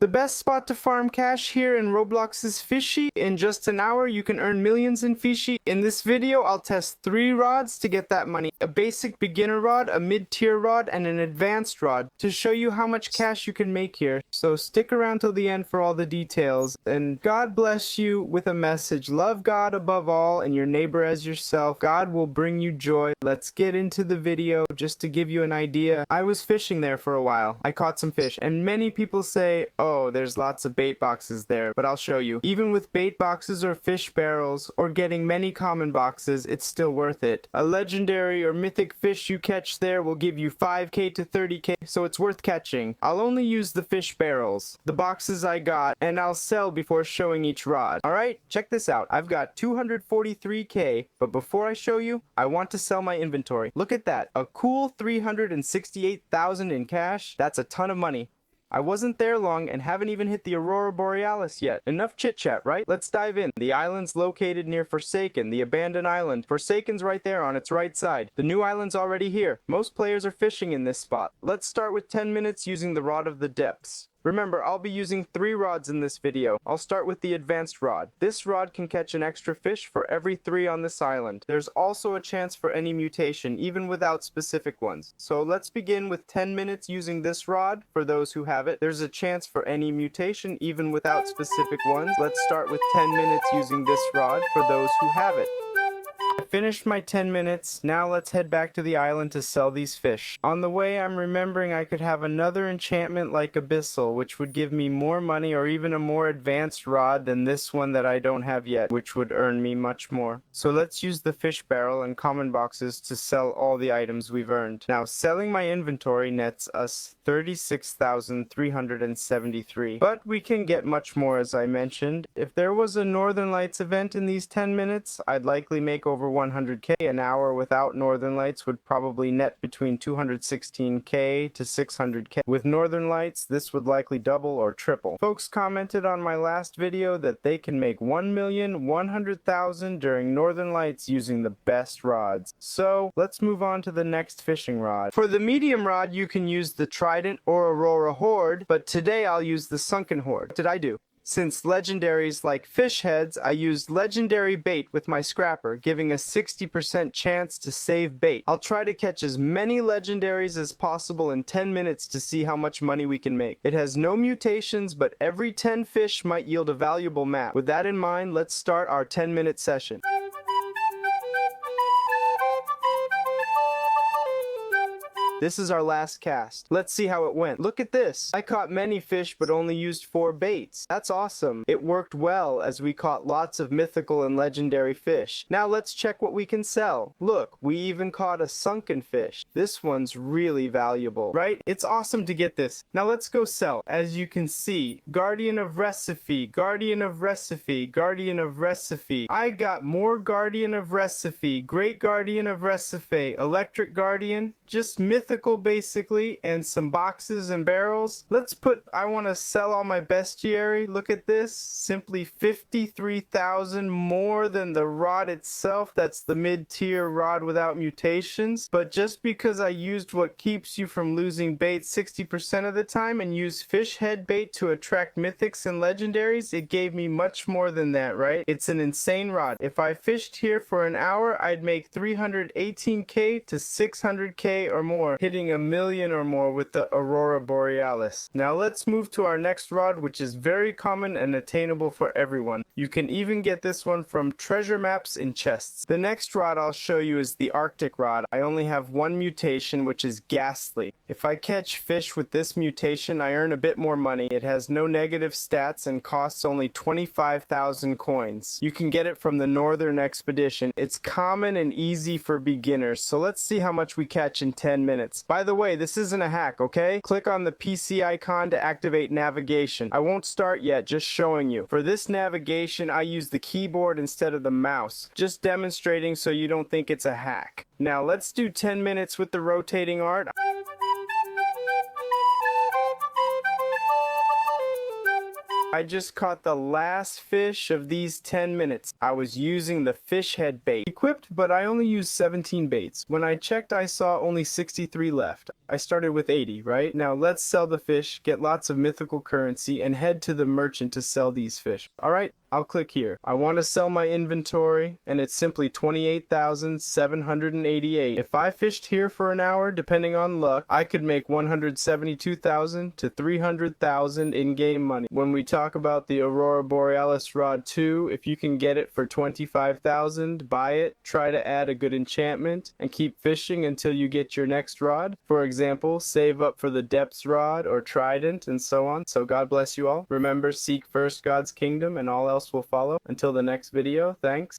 The best spot to farm cash here in Roblox is Fishy. In just an hour, you can earn millions in Fishy. In this video, I'll test 3 rods to get that money. A basic beginner rod, a mid-tier rod, and an advanced rod to show you how much cash you can make here. So stick around till the end for all the details. And God bless you with a message. Love God above all and your neighbor as yourself. God will bring you joy. Let's get into the video. Just to give you an idea, I was fishing there for a while. I caught some fish, and many people say, oh, there's lots of bait boxes there, but I'll show you. Even with bait boxes or fish barrels, or getting many common boxes, it's still worth it. A legendary or mythic fish you catch there will give you 5k to 30k, so it's worth catching. I'll only use the fish barrels, the boxes I got, and I'll sell before showing each rod. Alright, check this out. I've got 243k, but before I show you, I want to sell my inventory. Look at that, a cool 368,000 in cash. That's a ton of money. I wasn't there long and haven't even hit the Aurora Borealis yet. Enough chit-chat, right? Let's dive in. The island's located near Forsaken, the abandoned island. Forsaken's right there on its right side. The new island's already here. Most players are fishing in this spot. Let's start with 10 minutes using the Rod of the Depths. Remember, I'll be using 3 rods in this video. I'll start with the advanced rod. This rod can catch an extra fish for every 3 on this island. There's also a chance for any mutation, even without specific ones. So let's begin with 10 minutes using this rod for those who have it. There's a chance for any mutation, even without specific ones. Let's start with 10 minutes using this rod for those who have it. I finished my 10 minutes. Now let's head back to the island to sell these fish. On the way, I'm remembering I could have another enchantment like Abyssal, which would give me more money, or even a more advanced rod than this one that I don't have yet, which would earn me much more. So let's use the fish barrel and common boxes to sell all the items we've earned. Now, selling my inventory nets us 36,373. But we can get much more, as I mentioned. If there was a Northern Lights event in these 10 minutes, I'd likely make over 100k. An hour without Northern Lights would probably net between 216k to 600k. With Northern Lights, this would likely double or triple. Folks commented on my last video that they can make 1,100,000 during Northern Lights using the best rods. So let's move on to the next fishing rod. For the medium rod, you can use the Trident or Aurora Horde, but today I'll use the Sunken Horde. What did I do? Since legendaries like fish heads, I used legendary bait with my scrapper, giving a 60% chance to save bait. I'll try to catch as many legendaries as possible in 10 minutes to see how much money we can make. It has no mutations, but every 10 fish might yield a valuable map. With that in mind, let's start our 10-minute session. This is our last cast. Let's see how it went. Look at this. I caught many fish but only used 4 baits. That's awesome. It worked well as we caught lots of mythical and legendary fish. Now let's check what we can sell. Look, we even caught a sunken fish. This one's really valuable, right? It's awesome to get this. Now let's go sell. As you can see, Guardian of Recipe, Guardian of Recipe, Guardian of Recipe. I got more Guardian of Recipe, Great Guardian of Recipe, Electric Guardian, just mythical basically, and some boxes and barrels. Let's put, I want to sell all my bestiary. Look at this, simply 53,000 more than the rod itself. That's the mid-tier rod without mutations. But just because I used what keeps you from losing bait 60% of the time and used fish head bait to attract mythics and legendaries, it gave me much more than that, right? It's an insane rod. If I fished here for an hour, I'd make 318k to 600k or more, hitting $1 million or more with the Aurora Borealis. Now let's move to our next rod, which is very common and attainable for everyone. You can even get this one from treasure maps in chests. The next rod I'll show you is the Arctic rod. I only have 1 mutation, which is Ghastly. If I catch fish with this mutation, I earn a bit more money. It has no negative stats and costs only 25,000 coins. You can get it from the Northern Expedition. It's common and easy for beginners, so let's see how much we catch in 10 minutes. By the way, this isn't a hack, okay? Click on the PC icon to activate navigation. I won't start yet, just showing you. For this navigation, I use the keyboard instead of the mouse. Just demonstrating so you don't think it's a hack. Now let's do 10 minutes with the rotating art. I just caught the last fish of these 10 minutes. I was using the fish head bait. Equipped, but I only used 17 baits. When I checked, I saw only 63 left. I started with 80, right? Now let's sell the fish, get lots of mythical currency, and head to the merchant to sell these fish. Alright, I'll click here. I want to sell my inventory, and it's simply 28,788. If I fished here for an hour, depending on luck, I could make 172,000 to 300,000 in-game money. When we talk about the Aurora Borealis Rod 2, if you can get it for 25,000, buy it, try to add a good enchantment, and keep fishing until you get your next rod. For example, save up for the Depths Rod or Trident and so on. So God bless you all. Remember, seek first God's kingdom and all else will follow. Until the next video, thanks.